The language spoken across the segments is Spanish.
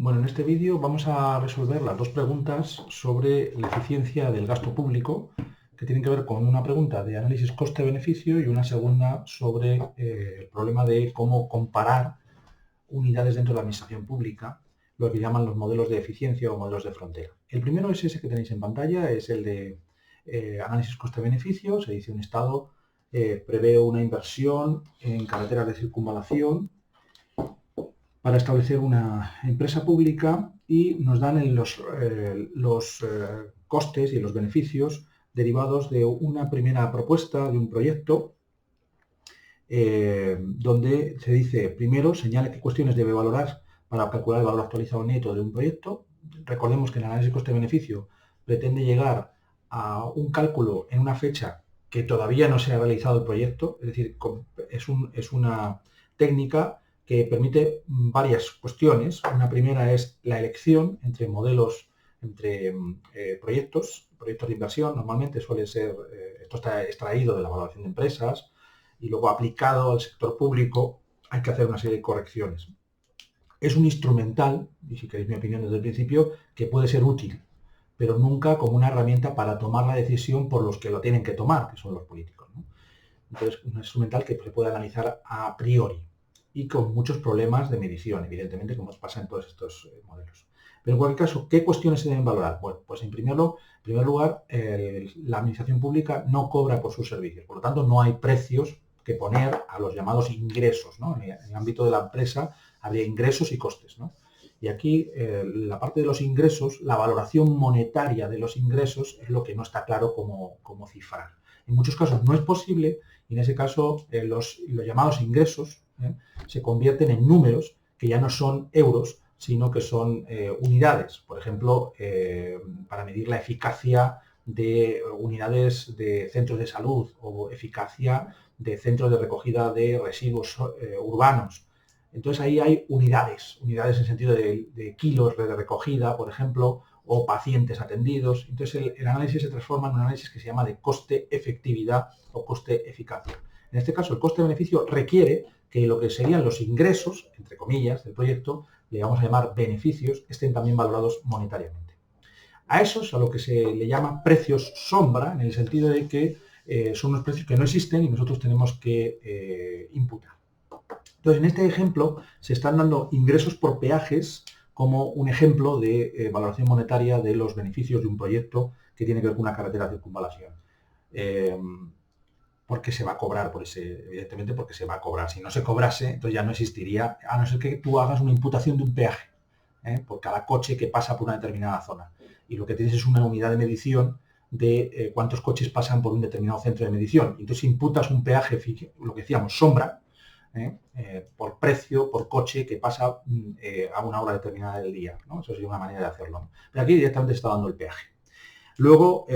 Bueno, en este vídeo vamos a resolver las dos preguntas sobre la eficiencia del gasto público, que tienen que ver con una pregunta de análisis coste-beneficio y una segunda sobre el problema de cómo comparar unidades dentro de la administración pública, lo que llaman los modelos de eficiencia o modelos de frontera. El primero es ese que tenéis en pantalla, es el de análisis coste-beneficio. Se dice un estado prevé una inversión en carreteras de circunvalación para establecer una empresa pública y nos dan los costes y los beneficios derivados de una primera propuesta de un proyecto donde se dice, primero, señala qué cuestiones debe valorar para calcular el valor actualizado neto de un proyecto. Recordemos que el análisis coste-beneficio pretende llegar a un cálculo en una fecha que todavía no se ha realizado el proyecto, es decir, es una técnica que permite varias cuestiones. Una primera es la elección entre modelos, entre proyectos de inversión. Normalmente suele ser, esto está extraído de la valoración de empresas, y luego aplicado al sector público hay que hacer una serie de correcciones. Es un instrumental, y si queréis mi opinión desde el principio, que puede ser útil, pero nunca como una herramienta para tomar la decisión por los que lo tienen que tomar, que son los políticos, ¿no? Entonces, un instrumental que se puede analizar a priori y con muchos problemas de medición, evidentemente, como pasa en todos estos modelos. Pero en cualquier caso, ¿qué cuestiones se deben valorar? Bueno, pues en primer lugar, la administración pública no cobra por sus servicios, por lo tanto no hay precios que poner a los llamados ingresos, ¿no? En el ámbito de la empresa habría ingresos y costes, ¿no? Y aquí, la parte de los ingresos, la valoración monetaria de los ingresos es lo que no está claro cómo cifrar. En muchos casos no es posible, y en ese caso los llamados ingresos se convierten en números que ya no son euros, sino que son unidades. Por ejemplo, para medir la eficacia de unidades de centros de salud o eficacia de centros de recogida de residuos urbanos. Entonces ahí hay unidades en sentido de kilos de recogida, por ejemplo, o pacientes atendidos. Entonces el análisis se transforma en un análisis que se llama de coste-efectividad o coste-eficacia. En este caso, el coste-beneficio requiere que lo que serían los ingresos, entre comillas, del proyecto, le vamos a llamar beneficios, estén también valorados monetariamente. A esos, a lo que se le llama precios sombra, en el sentido de que son unos precios que no existen y nosotros tenemos que imputar. Entonces, en este ejemplo se están dando ingresos por peajes como un ejemplo de valoración monetaria de los beneficios de un proyecto que tiene que ver con una carretera de circunvalación. Porque se va a cobrar por ese, evidentemente porque se va a cobrar. Si no se cobrase, entonces ya no existiría, a no ser que tú hagas una imputación de un peaje por cada coche que pasa por una determinada zona. Y lo que tienes es una unidad de medición de cuántos coches pasan por un determinado centro de medición. Entonces imputas un peaje, lo que decíamos, sombra, por precio, por coche que pasa a una hora determinada del día, ¿no? Eso sería una manera de hacerlo, ¿no? Pero aquí directamente está dando el peaje. Luego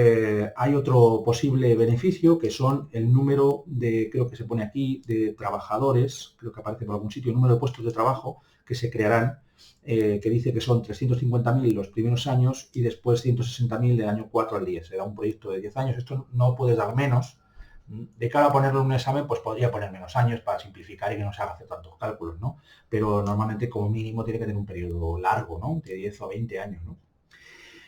hay otro posible beneficio que son el número de, creo que se pone aquí, de trabajadores, creo que aparece por algún sitio, el número de puestos de trabajo que se crearán, que dice que son 350.000 los primeros años y después 160.000 del año 4 al 10. Será un proyecto de 10 años, esto no puedes dar menos. De cara a ponerlo en un examen, pues podría poner menos años para simplificar y que no se haga hacer tantos cálculos, ¿no? Pero normalmente como mínimo tiene que tener un periodo largo, ¿no? De 10 o 20 años, ¿no?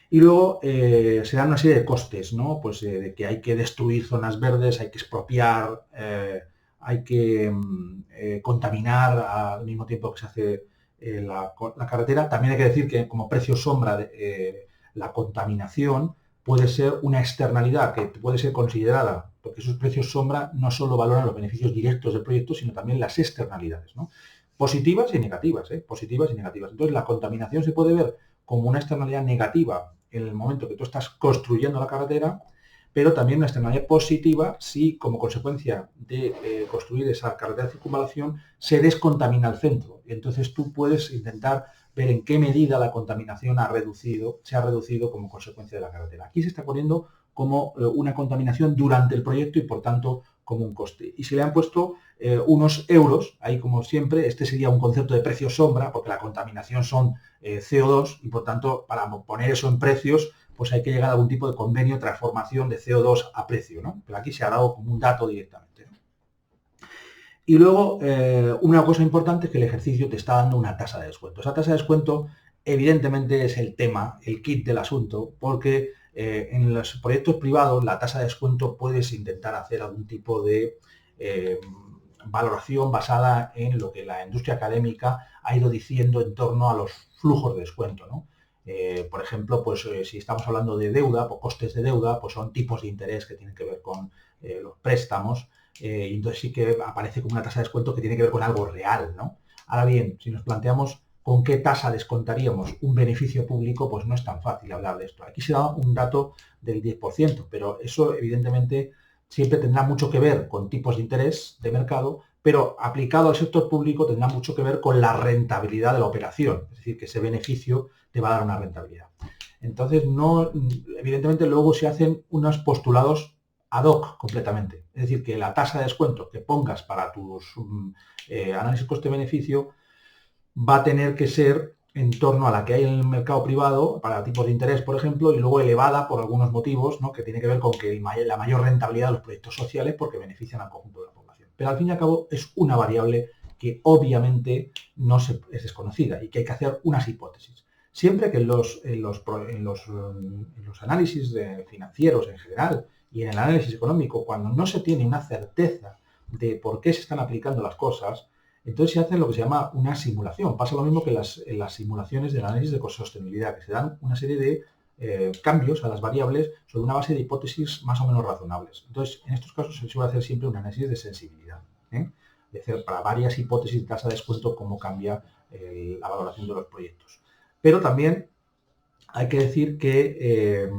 Y luego se dan una serie de costes, ¿no? Pues de que hay que destruir zonas verdes, hay que expropiar, hay que contaminar al mismo tiempo que se hace la carretera. También hay que decir que como precio sombra la contaminación puede ser una externalidad que puede ser considerada, porque esos precios sombra no solo valoran los beneficios directos del proyecto, sino también las externalidades, ¿no? Positivas y negativas, positivas y negativas. Entonces la contaminación se puede ver como una externalidad negativa en el momento que tú estás construyendo la carretera, pero también una externalidad positiva si, como consecuencia de construir esa carretera de circunvalación, se descontamina el centro. Y entonces tú puedes intentar ver en qué medida la contaminación se ha reducido como consecuencia de la carretera. Aquí se está poniendo como una contaminación durante el proyecto y, por tanto, como un coste. Y se le han puesto unos euros, ahí como siempre, este sería un concepto de precio sombra, porque la contaminación son CO2 y, por tanto, para poner eso en precios, pues hay que llegar a algún tipo de convenio de transformación de CO2 a precio, ¿no? Pero aquí se ha dado como un dato directamente, ¿no? Y luego, una cosa importante es que el ejercicio te está dando una tasa de descuento. Esa tasa de descuento evidentemente es el tema, el kit del asunto, porque en los proyectos privados la tasa de descuento puedes intentar hacer algún tipo de valoración basada en lo que la industria académica ha ido diciendo en torno a los flujos de descuento, ¿no? Por ejemplo, pues si estamos hablando de deuda, pues costes de deuda, pues son tipos de interés que tienen que ver con los préstamos, y entonces sí que aparece como una tasa de descuento que tiene que ver con algo real, ¿no? Ahora bien, si nos planteamos con qué tasa descontaríamos un beneficio público, pues no es tan fácil hablar de esto. Aquí se da un dato del 10%, pero eso evidentemente siempre tendrá mucho que ver con tipos de interés de mercado, pero aplicado al sector público tendrá mucho que ver con la rentabilidad de la operación, es decir, que ese beneficio te va a dar una rentabilidad. Entonces, no, evidentemente luego se hacen unos postulados ad hoc completamente, es decir, que la tasa de descuento que pongas para tus análisis coste-beneficio va a tener que ser en torno a la que hay en el mercado privado para tipos de interés, por ejemplo, y luego elevada por algunos motivos, ¿no? Que tiene que ver con que la mayor rentabilidad de los proyectos sociales porque benefician al conjunto de la población. Pero al fin y al cabo es una variable que obviamente es desconocida y que hay que hacer unas hipótesis. Siempre que en los análisis financieros en general y en el análisis económico, cuando no se tiene una certeza de por qué se están aplicando las cosas, entonces se hace lo que se llama una simulación. Pasa lo mismo que en las simulaciones del análisis de sostenibilidad, que se dan una serie de cambios a las variables sobre una base de hipótesis más o menos razonables. Entonces, en estos casos se suele hacer siempre un análisis de sensibilidad. Es decir, para varias hipótesis de tasa de descuento, cómo cambia la valoración de los proyectos. Pero también hay que decir que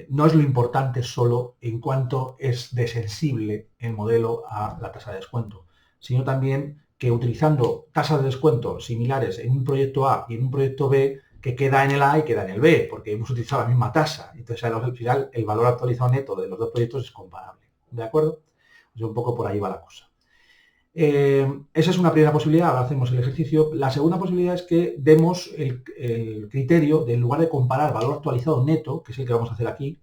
no es lo importante solo en cuanto es de sensible el modelo a la tasa de descuento, sino también que utilizando tasas de descuento similares en un proyecto A y en un proyecto B, que queda en el A y queda en el B, porque hemos utilizado la misma tasa. Entonces, al final, el valor actualizado neto de los dos proyectos es comparable. ¿De acuerdo? Pues un poco por ahí va la cosa. Esa es una primera posibilidad, ahora hacemos el ejercicio. La segunda posibilidad es que demos el criterio de, en lugar de comparar valor actualizado neto, que es el que vamos a hacer aquí,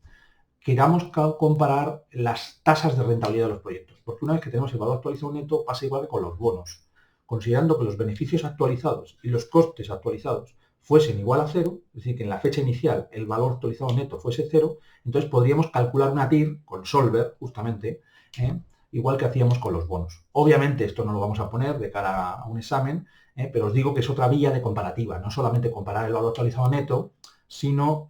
queramos comparar las tasas de rentabilidad de los proyectos. Porque una vez que tenemos el valor actualizado neto, pasa igual que con los bonos. Considerando que los beneficios actualizados y los costes actualizados fuesen igual a cero, es decir, que en la fecha inicial el valor actualizado neto fuese cero, entonces podríamos calcular una TIR con Solver, justamente, igual que hacíamos con los bonos. Obviamente esto no lo vamos a poner de cara a un examen, pero os digo que es otra vía de comparativa, no solamente comparar el valor actualizado neto, sino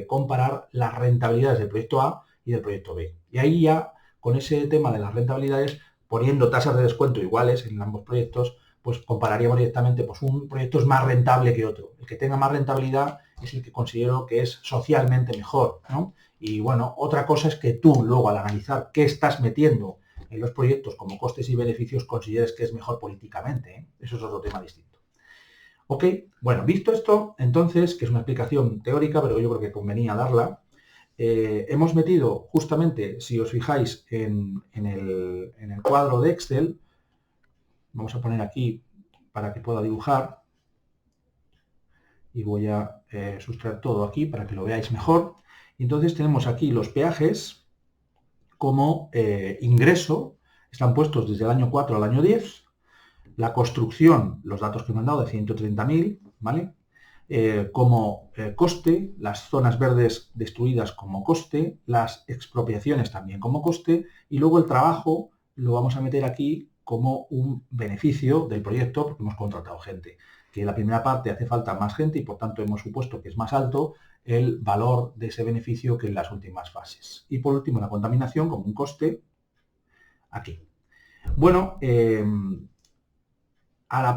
comparar las rentabilidades del proyecto A y del proyecto B. Y ahí ya, con ese tema de las rentabilidades, poniendo tasas de descuento iguales en ambos proyectos, pues compararíamos directamente, pues un proyecto es más rentable que otro. El que tenga más rentabilidad es el que considero que es socialmente mejor, ¿no? Y bueno, otra cosa es que tú luego al analizar qué estás metiendo en los proyectos como costes y beneficios consideres que es mejor políticamente, ¿eh? Eso es otro tema distinto. Ok, bueno, visto esto, entonces, que es una explicación teórica, pero yo creo que convenía darla, hemos metido justamente, si os fijáis en el cuadro de Excel, vamos a poner aquí para que pueda dibujar, y voy a sustraer todo aquí para que lo veáis mejor. Entonces tenemos aquí los peajes como ingreso, están puestos desde el año 4 al año 10, la construcción, los datos que me han dado de 130.000, ¿vale? Como coste, las zonas verdes destruidas como coste, las expropiaciones también como coste, y luego el trabajo lo vamos a meter aquí como un beneficio del proyecto porque hemos contratado gente. Que en la primera parte hace falta más gente y por tanto hemos supuesto que es más alto el valor de ese beneficio que en las últimas fases. Y por último la contaminación como un coste aquí. Bueno, en la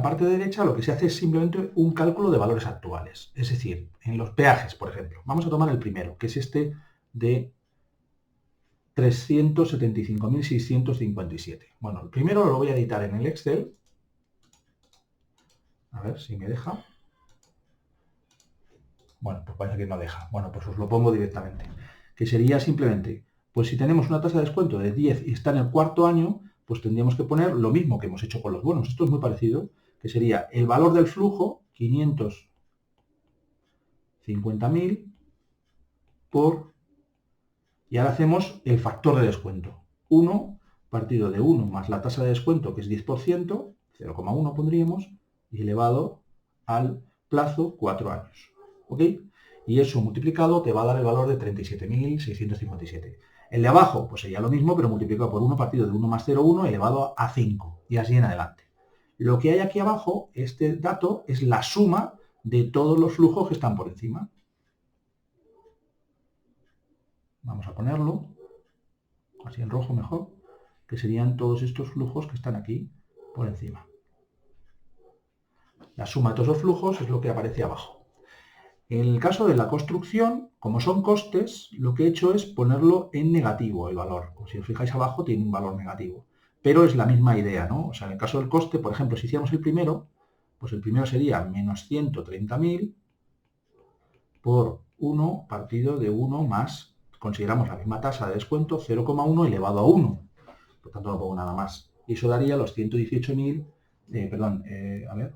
parte derecha lo que se hace es simplemente un cálculo de valores actuales. Es decir, en los peajes, por ejemplo. Vamos a tomar el primero, que es este de 375.657. Bueno, el primero lo voy a editar en el Excel. A ver si me deja. Bueno, pues parece que no deja. Bueno, pues os lo pongo directamente. Que sería simplemente, pues si tenemos una tasa de descuento de 10 y está en el cuarto año, pues tendríamos que poner lo mismo que hemos hecho con los bonos. Esto es muy parecido, que sería el valor del flujo, 550.000 por... Y ahora hacemos el factor de descuento. 1 partido de 1 más la tasa de descuento, que es 10%, 0,1 pondríamos, y elevado al plazo 4 años. ¿Ok? Y eso multiplicado te va a dar el valor de 37.657. El de abajo, pues sería lo mismo, pero multiplicado por 1 partido de 1 más 0,1 elevado a 5, y así en adelante. Lo que hay aquí abajo, este dato, es la suma de todos los flujos que están por encima. Vamos a ponerlo, así en rojo mejor, que serían todos estos flujos que están aquí por encima. La suma de todos los flujos es lo que aparece abajo. En el caso de la construcción, como son costes, lo que he hecho es ponerlo en negativo el valor. Como si os fijáis abajo, tiene un valor negativo. Pero es la misma idea, ¿no? O sea, en el caso del coste, por ejemplo, si hiciéramos el primero, pues el primero sería menos 130.000 por 1 partido de 1 más, consideramos la misma tasa de descuento, 0,1 elevado a 1. Por tanto, no pongo nada más. Y eso daría los 118.000,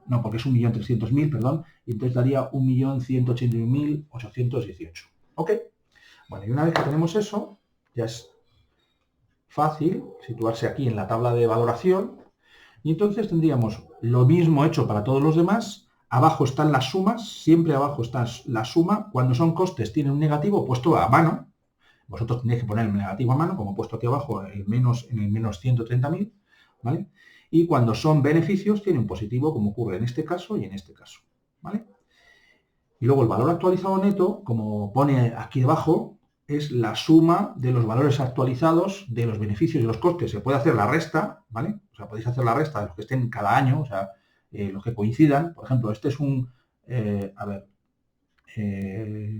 no, porque es 1.300.000, perdón, y entonces daría 1.181.818. ¿Ok? Bueno, y una vez que tenemos eso, ya es fácil situarse aquí en la tabla de valoración, y entonces tendríamos lo mismo hecho para todos los demás. Abajo están las sumas, siempre abajo está la suma. Cuando son costes tiene un negativo puesto a mano. Vosotros tenéis que poner el negativo a mano, como he puesto aquí abajo en el menos 130.000, ¿vale? Y cuando son beneficios tiene un positivo, como ocurre en este caso y en este caso, ¿vale? Y luego el valor actualizado neto, como pone aquí debajo, es la suma de los valores actualizados de los beneficios y los costes. Se puede hacer la resta, ¿vale? O sea, podéis hacer la resta de los que estén cada año, o sea, los que coincidan. Por ejemplo, este es un...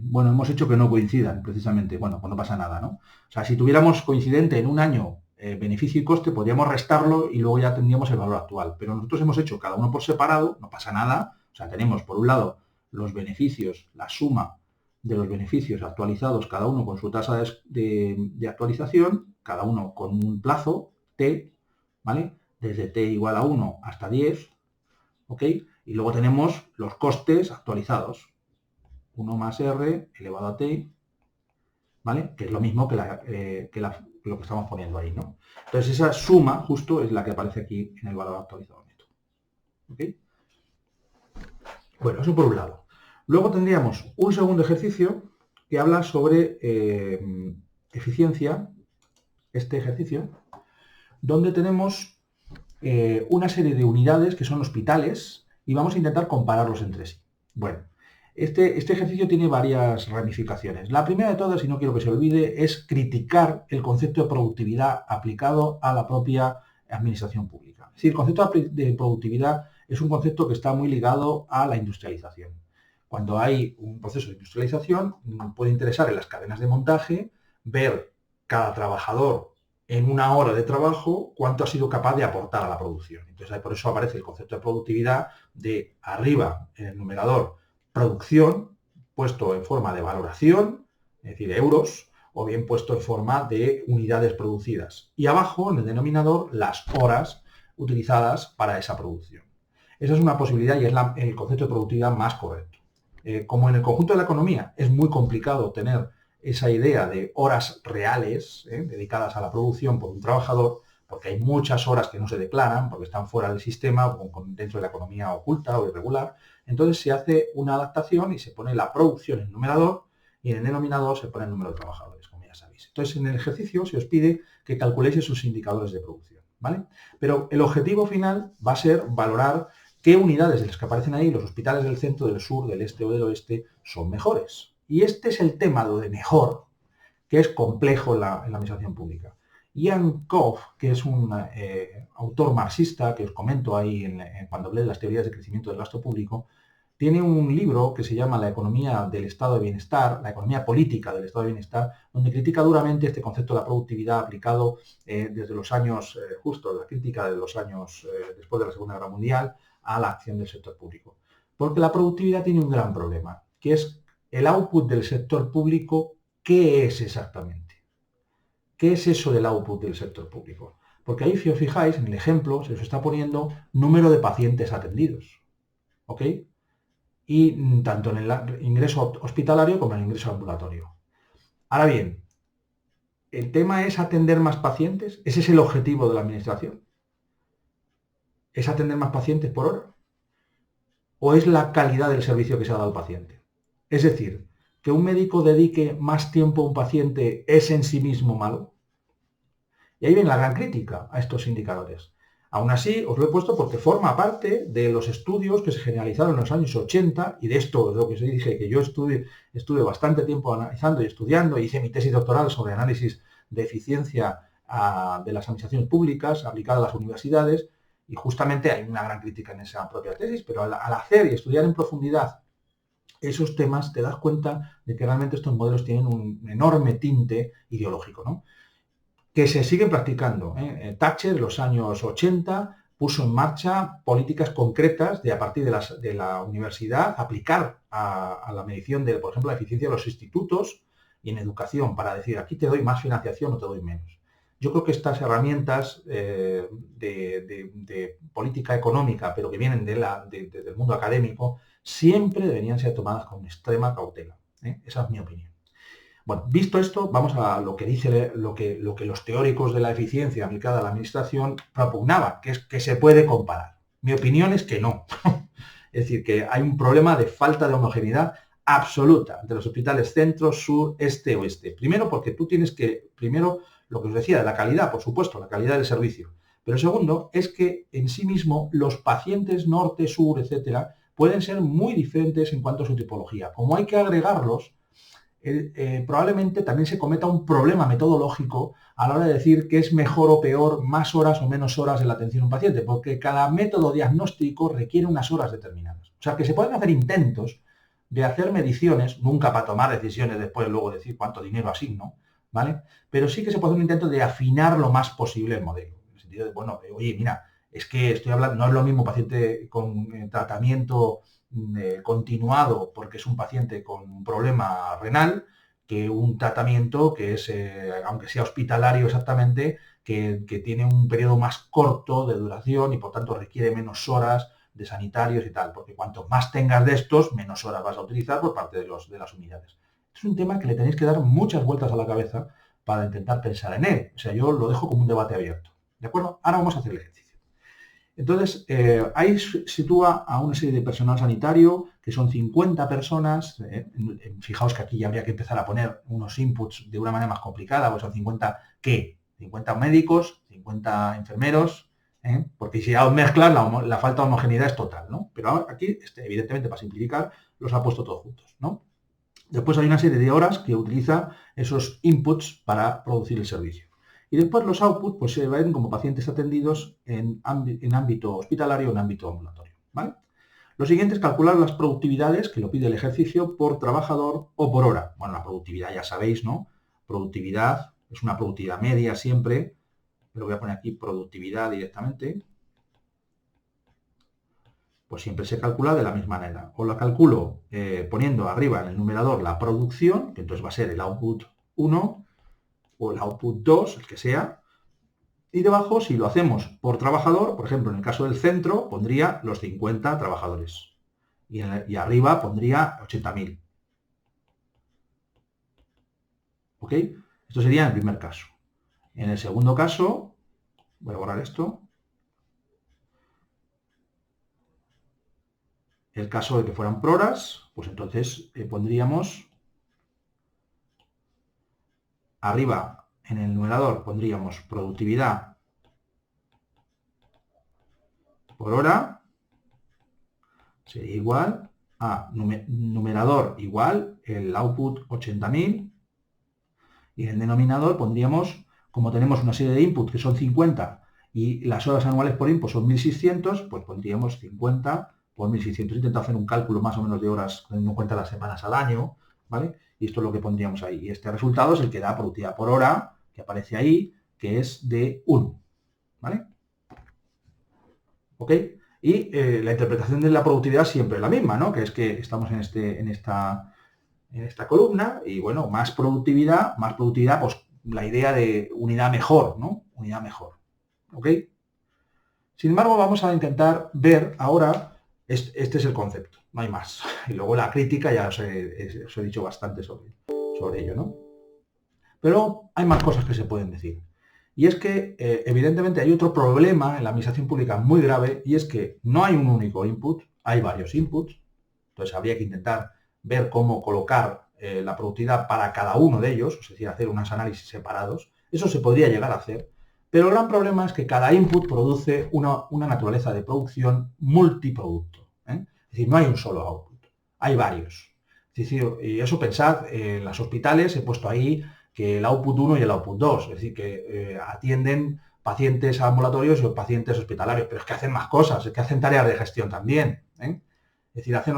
bueno, hemos hecho que no coincidan, precisamente. Bueno, pues no pasa nada, ¿no? O sea, si tuviéramos coincidente en un año beneficio y coste, podríamos restarlo y luego ya tendríamos el valor actual. Pero nosotros hemos hecho cada uno por separado, no pasa nada. O sea, tenemos por un lado los beneficios, la suma de los beneficios actualizados, cada uno con su tasa de actualización, cada uno con un plazo, t, ¿vale? Desde t igual a 1 hasta 10, ¿ok? Y luego tenemos los costes actualizados, 1 más r elevado a t, ¿vale? Que es lo mismo que lo que estamos poniendo ahí, ¿no? Entonces esa suma justo es la que aparece aquí en el valor actualizado neto. ¿Ok? Bueno, eso por un lado. Luego tendríamos un segundo ejercicio que habla sobre eficiencia, este ejercicio, donde tenemos una serie de unidades que son hospitales y vamos a intentar compararlos entre sí. Bueno, este ejercicio tiene varias ramificaciones. La primera de todas, y no quiero que se olvide, es criticar el concepto de productividad aplicado a la propia administración pública. Es decir, el concepto de productividad es un concepto que está muy ligado a la industrialización. Cuando hay un proceso de industrialización, puede interesar en las cadenas de montaje ver cada trabajador en una hora de trabajo cuánto ha sido capaz de aportar a la producción. Entonces, por eso aparece el concepto de productividad de arriba en el numerador producción, puesto en forma de valoración, es decir, euros, o bien puesto en forma de unidades producidas. Y abajo, en el denominador, las horas utilizadas para esa producción. Esa es una posibilidad y es el concepto de productividad más correcto. Como en el conjunto de la economía es muy complicado tener esa idea de horas reales dedicadas a la producción por un trabajador, porque hay muchas horas que no se declaran, porque están fuera del sistema o dentro de la economía oculta o irregular. Entonces se hace una adaptación y se pone la producción en el numerador y en el denominador se pone el número de trabajadores, como ya sabéis. Entonces en el ejercicio se os pide que calculéis esos indicadores de producción, ¿vale? Pero el objetivo final va a ser valorar qué unidades de las que aparecen ahí, los hospitales del centro, del sur, del este o del oeste, son mejores. Y este es el tema de mejor, que es complejo en la administración pública. Ian Koff, que es un autor marxista, que os comento ahí cuando hablé de las teorías de crecimiento del gasto público, tiene un libro que se llama La economía del estado de bienestar, la economía política del estado de bienestar, donde critica duramente este concepto de la productividad aplicado desde los años, la crítica de los años después de la Segunda Guerra Mundial, a la acción del sector público. Porque la productividad tiene un gran problema, que es el output del sector público. ¿Qué es exactamente? ¿Qué es eso del output del sector público? Porque ahí, si os fijáis, en el ejemplo se os está poniendo número de pacientes atendidos. ¿Ok? Y tanto en el ingreso hospitalario como en el ingreso ambulatorio. Ahora bien, ¿el tema es atender más pacientes? ¿Ese es el objetivo de la administración? ¿Es atender más pacientes por hora? o es la calidad del servicio que se ha dado al paciente? Es decir, que un médico dedique más tiempo a un paciente es en sí mismo malo. Y ahí viene la gran crítica a estos indicadores. Aún así, os lo he puesto porque forma parte de los estudios que se generalizaron en los años 80, y de esto es lo que os dije, que yo estuve bastante tiempo analizando y estudiando, hice mi tesis doctoral sobre análisis de eficiencia de las administraciones públicas aplicada a las universidades, y justamente hay una gran crítica en esa propia tesis, pero al hacer y estudiar en profundidad esos temas, te das cuenta de que realmente estos modelos tienen un enorme tinte ideológico, ¿no? Que se siguen practicando. Thatcher, en los años 80, puso en marcha políticas concretas de a partir de la universidad aplicar a la medición de, por ejemplo, la eficiencia de los institutos y en educación, para decir, aquí te doy más financiación o te doy menos. Yo creo que estas herramientas de política económica, pero que vienen del mundo académico, siempre deberían ser tomadas con extrema cautela. Esa es mi opinión. Bueno, visto esto, vamos a lo que dice lo que los teóricos de la eficiencia aplicada a la administración propugnaban, que es que se puede comparar. Mi opinión es que no. Es decir, que hay un problema de falta de homogeneidad absoluta entre los hospitales centro, sur, este, oeste. Primero, porque tú tienes que, lo que os decía, de la calidad, por supuesto, la calidad del servicio. Pero segundo, es que en sí mismo los pacientes norte, sur, etcétera, pueden ser muy diferentes en cuanto a su tipología. Como hay que agregarlos, probablemente también se cometa un problema metodológico a la hora de decir que es mejor o peor, más horas o menos horas en la atención a un paciente, porque cada método diagnóstico requiere unas horas determinadas. O sea, que se pueden hacer intentos de hacer mediciones, nunca para tomar decisiones después luego decir cuánto dinero asigno, ¿vale? Pero sí que se puede hacer un intento de afinar lo más posible el modelo. En el sentido de, bueno, oye, mira, es que estoy hablando, no es lo mismo paciente con tratamiento continuado porque es un paciente con un problema renal que un tratamiento que es, aunque sea hospitalario exactamente, que tiene un periodo más corto de duración y por tanto requiere menos horas de sanitarios y tal, porque cuanto más tengas de estos, menos horas vas a utilizar por parte de las unidades. Es un tema que le tenéis que dar muchas vueltas a la cabeza para intentar pensar en él. O sea, yo lo dejo como un debate abierto. ¿De acuerdo? Ahora vamos a hacer el ejercicio. Entonces, ahí sitúa a una serie de personal sanitario, que son 50 personas. Fijaos que aquí ya habría que empezar a poner unos inputs de una manera más complicada, pues son 50, ¿qué? 50 médicos, 50 enfermeros, porque si ya os mezclas, la falta de homogeneidad es total, ¿no? Pero aquí, evidentemente, para simplificar, los ha puesto todos juntos, ¿no? Después hay una serie de horas que utiliza esos inputs para producir el servicio. Y después los outputs pues, se ven como pacientes atendidos en ámbito hospitalario o en ámbito ambulatorio, ¿vale? Lo siguiente es calcular las productividades, que lo pide el ejercicio, por trabajador o por hora. Bueno, la productividad ya sabéis, ¿no? Productividad es una productividad media siempre. Lo voy a poner aquí, productividad directamente. Pues siempre se calcula de la misma manera. O la calculo poniendo arriba en el numerador la producción, que entonces va a ser el output 1, o el output 2, el que sea, y debajo, si lo hacemos por trabajador, por ejemplo, en el caso del centro, pondría los 50 trabajadores. Y arriba pondría 80.000. ¿Ok? Esto sería en el primer caso. En el segundo caso, voy a borrar esto. El caso de que fueran por horas, pues entonces pondríamos arriba en el numerador pondríamos productividad por hora, sería igual a numerador igual el output 80.000, y en el denominador pondríamos, como tenemos una serie de inputs que son 50 y las horas anuales por input son 1600, pues pondríamos 50 por 1600. Intento hacer un cálculo más o menos de horas teniendo en cuenta las semanas al año, ¿vale? Y esto es lo que pondríamos ahí. Y este resultado es el que da productividad por hora, que aparece ahí, que es de 1, ¿vale? ¿Ok? Y la interpretación de la productividad siempre es la misma, ¿no? Que es que estamos en esta columna y, bueno, más productividad, pues la idea de unidad mejor, ¿no? Unidad mejor, ¿ok? Sin embargo, vamos a intentar ver ahora, este es el concepto, no hay más. Y luego la crítica, ya os he dicho bastante sobre ello, ¿no? Pero hay más cosas que se pueden decir. Y es que, evidentemente, hay otro problema en la administración pública muy grave, y es que no hay un único input, hay varios inputs, entonces habría que intentar ver cómo colocar la productividad para cada uno de ellos, es decir, hacer unos análisis separados. Eso se podría llegar a hacer, pero el gran problema es que cada input produce una naturaleza de producción multiproducto. Es decir, no hay un solo output, hay varios. Es decir, y eso pensad, en los hospitales he puesto ahí que el output 1 y el output 2, es decir, que atienden pacientes ambulatorios y pacientes hospitalarios, pero es que hacen más cosas, es que hacen tareas de gestión también. Es decir, hacen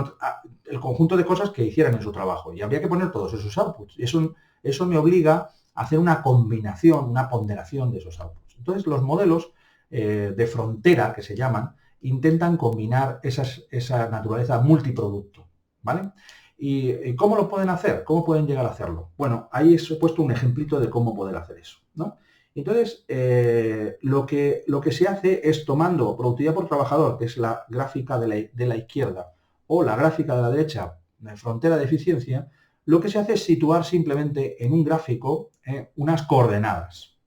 el conjunto de cosas que hicieran en su trabajo y habría que poner todos esos outputs. Eso me obliga a hacer una combinación, una ponderación de esos outputs. Entonces, los modelos de frontera, que se llaman, intentan combinar esa naturaleza multiproducto, ¿vale? ¿Y cómo lo pueden hacer? ¿Cómo pueden llegar a hacerlo? Bueno, ahí os he puesto un ejemplito de cómo poder hacer eso, ¿no? Entonces, lo que se hace es tomando productividad por trabajador, que es la gráfica de la izquierda, o la gráfica de la derecha, de frontera de eficiencia, lo que se hace es situar simplemente en un gráfico unas coordenadas.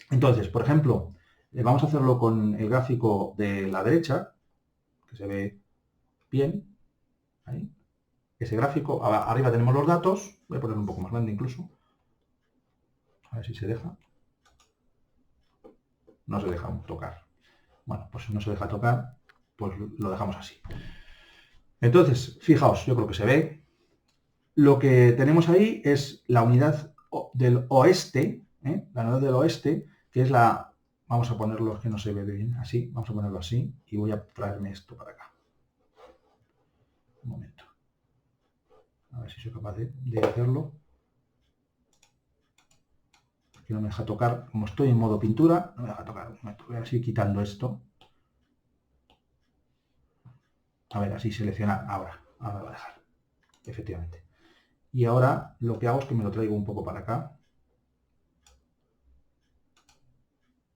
Entonces, por ejemplo, vamos a hacerlo con el gráfico de la derecha, que se ve bien, ahí. Ese gráfico, arriba tenemos los datos, voy a ponerlo un poco más grande incluso, a ver si se deja. No se deja tocar. Bueno, pues si no se deja tocar, pues lo dejamos así. Entonces, fijaos, yo creo que se ve. Lo que tenemos ahí es la unidad del oeste, la unidad del oeste, que es la... Vamos a ponerlo, que no se ve bien, así, vamos a ponerlo así, y voy a traerme esto para acá. Un momento. A ver si soy capaz de hacerlo. Que no me deja tocar, como estoy en modo pintura, no me deja tocar. Un momento, voy a seguir quitando esto. A ver, así seleccionar, ahora me va a dejar, efectivamente. Y ahora lo que hago es que me lo traigo un poco para acá.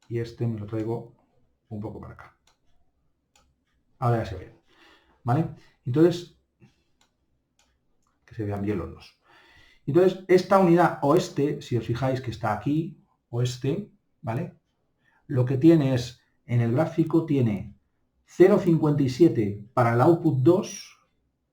Y este me lo traigo un poco para acá. Ahora ya se ve. ¿Vale? Entonces, que se vean bien los dos. Entonces, esta unidad oeste, si os fijáis que está aquí, oeste, ¿vale? Lo que tiene es, en el gráfico tiene 0,57 para el output 2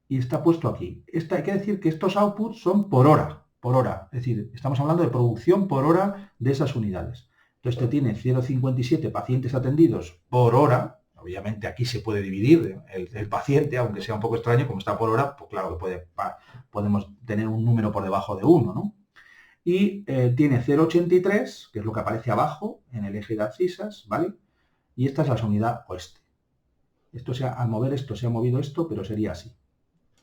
y está puesto aquí. Hay que decir que estos outputs son por hora. Es decir, estamos hablando de producción por hora de esas unidades. Entonces, te tiene 0,57 pacientes atendidos por hora. Obviamente aquí se puede dividir el paciente, aunque sea un poco extraño, como está por hora, pues claro que podemos tener un número por debajo de 1, ¿no? Y tiene 0,83, que es lo que aparece abajo en el eje de abscisas, ¿vale? Y esta es la unidad oeste. Al mover esto se ha movido esto, pero sería así,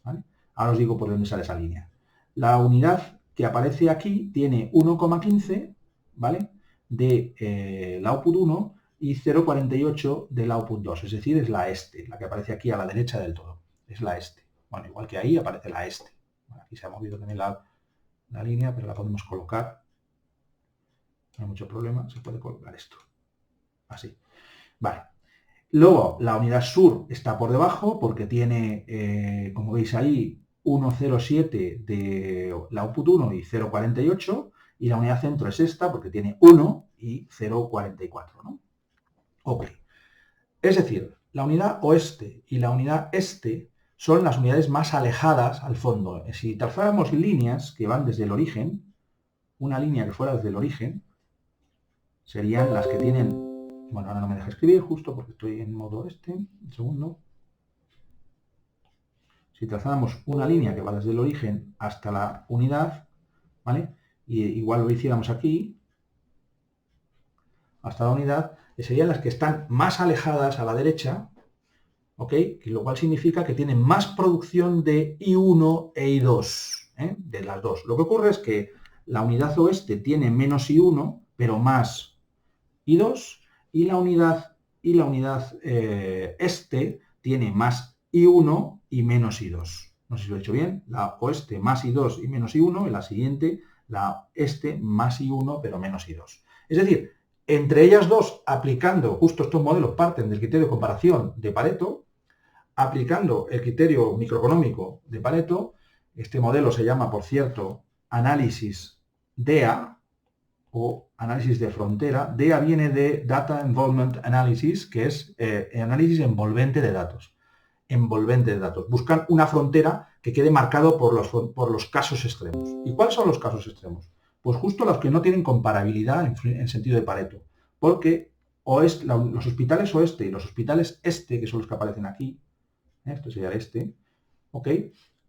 ¿vale? Ahora os digo por dónde sale esa línea. La unidad que aparece aquí tiene 1,15, ¿vale? Del output 1 y 0,48 del output 2, es decir, es la este, la que aparece aquí a la derecha del todo, es la este. Bueno, igual que ahí aparece la este. Bueno, aquí se ha movido también la línea, pero la podemos colocar. No hay mucho problema, se puede colocar esto. Así. Vale. Luego, la unidad sur está por debajo porque tiene, como veis ahí, 1,07 de output 1 y 0,48. Y la unidad centro es esta porque tiene 1 y 0,44, ¿no? Ok. Es decir, la unidad oeste y la unidad este son las unidades más alejadas al fondo. Si trazáramos líneas que van desde el origen, una línea que fuera desde el origen, serían las que tienen... Bueno, ahora no me deja escribir justo porque estoy en modo este. Un segundo. Si trazáramos una línea que va desde el origen hasta la unidad, ¿vale? Y igual lo hiciéramos aquí, hasta la unidad, serían las que están más alejadas a la derecha, ¿ok? Que lo cual significa que tienen más producción de I1 e I2, de las dos. Lo que ocurre es que la unidad oeste tiene menos I1, pero más I2, y la unidad este tiene más I1 y menos I2. No sé si lo he hecho bien. La oeste más I2 y menos I1, en la siguiente, la este más I1 pero menos I2. Es decir, entre ellas dos, aplicando, justo estos modelos parten del criterio de comparación de Pareto, aplicando el criterio microeconómico de Pareto, este modelo se llama, por cierto, análisis DEA, o análisis de frontera. DEA viene de Data Involvement Analysis, que es análisis envolvente de datos. envolvente de datos. Buscan una frontera que quede marcado por los casos extremos. ¿Y cuáles son los casos extremos? Pues justo los que no tienen comparabilidad en sentido de Pareto. Porque los hospitales oeste y los hospitales este, que son los que aparecen aquí, esto sería el este, ¿ok?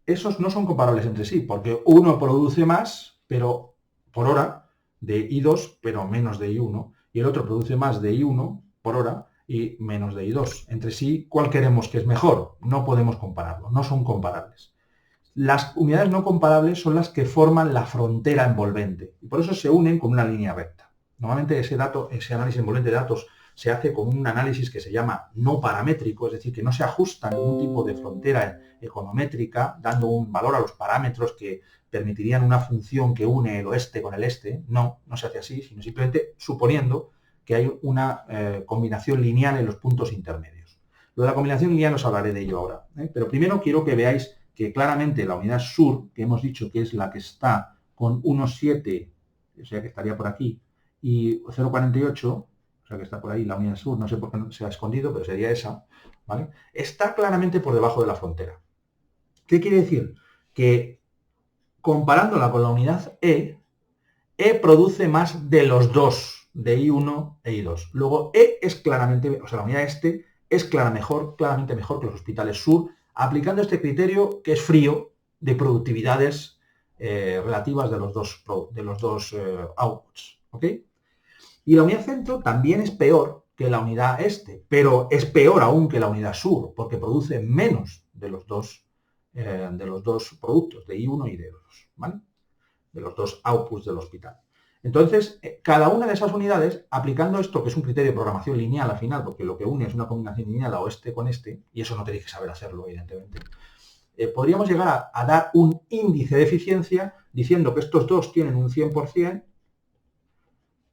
Esos no son comparables entre sí, porque uno produce más, pero por hora, de I2, pero menos de I1, y el otro produce más de I1 por hora y menos de I2. Entre sí, ¿cuál queremos que es mejor? No podemos compararlo, no son comparables. Las unidades no comparables son las que forman la frontera envolvente, y por eso se unen con una línea recta. Normalmente ese análisis envolvente de datos se hace con un análisis que se llama no paramétrico, es decir, que no se ajusta a ningún tipo de frontera econométrica, dando un valor a los parámetros que permitirían una función que une el oeste con el este. No se hace así, sino simplemente suponiendo que hay una combinación lineal en los puntos intermedios. Lo de la combinación lineal os hablaré de ello ahora, pero primero quiero que veáis que claramente la unidad sur, que hemos dicho que es la que está con 1,7, o sea que estaría por aquí, y 0,48, o sea que está por ahí la unidad sur, no sé por qué no se ha escondido, pero sería esa, ¿vale? Está claramente por debajo de la frontera. ¿Qué quiere decir? Que comparándola con la unidad E produce más de los dos, de I1 e I2. Luego, E es claramente, o sea, la unidad este es claramente mejor que los hospitales sur, aplicando este criterio que es frío de productividades relativas de los dos outputs, ¿ok? Y la unidad centro también es peor que la unidad este, pero es peor aún que la unidad sur, porque produce menos de los dos productos, de I1 y de I2, ¿vale? De los dos outputs del hospital. Entonces, cada una de esas unidades, aplicando esto, que es un criterio de programación lineal al final, porque lo que une es una combinación lineal a oeste con este, y eso no tenéis que saber hacerlo, evidentemente, podríamos llegar a dar un índice de eficiencia diciendo que estos dos tienen un 100%,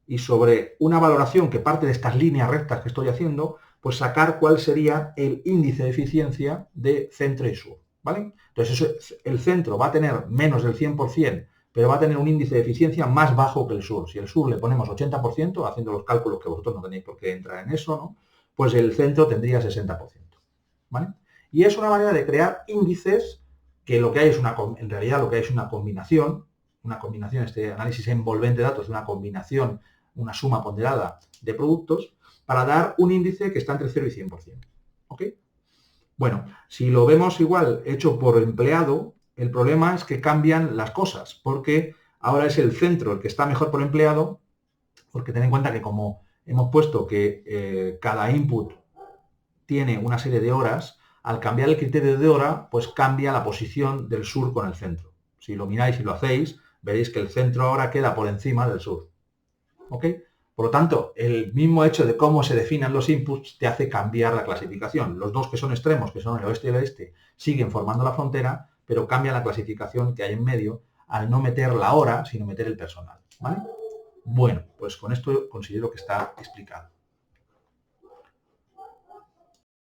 y sobre una valoración que parte de estas líneas rectas que estoy haciendo, pues sacar cuál sería el índice de eficiencia de centro y sur, ¿vale? Entonces, el centro va a tener menos del 100%, pero va a tener un índice de eficiencia más bajo que el sur. Si el sur le ponemos 80%, haciendo los cálculos que vosotros no tenéis por qué entrar en eso, ¿no? Pues el centro tendría 60%, ¿vale? Y es una manera de crear índices que lo que hay es en realidad lo que hay es una combinación, este análisis envolvente de datos, una combinación, una suma ponderada de productos, para dar un índice que está entre 0 y 100%, ¿ok? Bueno, si lo vemos igual hecho por empleado, el problema es que cambian las cosas, porque ahora es el centro el que está mejor por empleado, porque ten en cuenta que como hemos puesto que cada input tiene una serie de horas, al cambiar el criterio de hora, pues cambia la posición del sur con el centro. Si lo miráis y lo hacéis, veréis que el centro ahora queda por encima del sur, ¿ok? Por lo tanto, el mismo hecho de cómo se definan los inputs te hace cambiar la clasificación. Los dos que son extremos, que son el oeste y el este, siguen formando la frontera, pero cambia la clasificación que hay en medio al no meter la hora, sino meter el personal, ¿vale? Bueno, pues con esto considero que está explicado.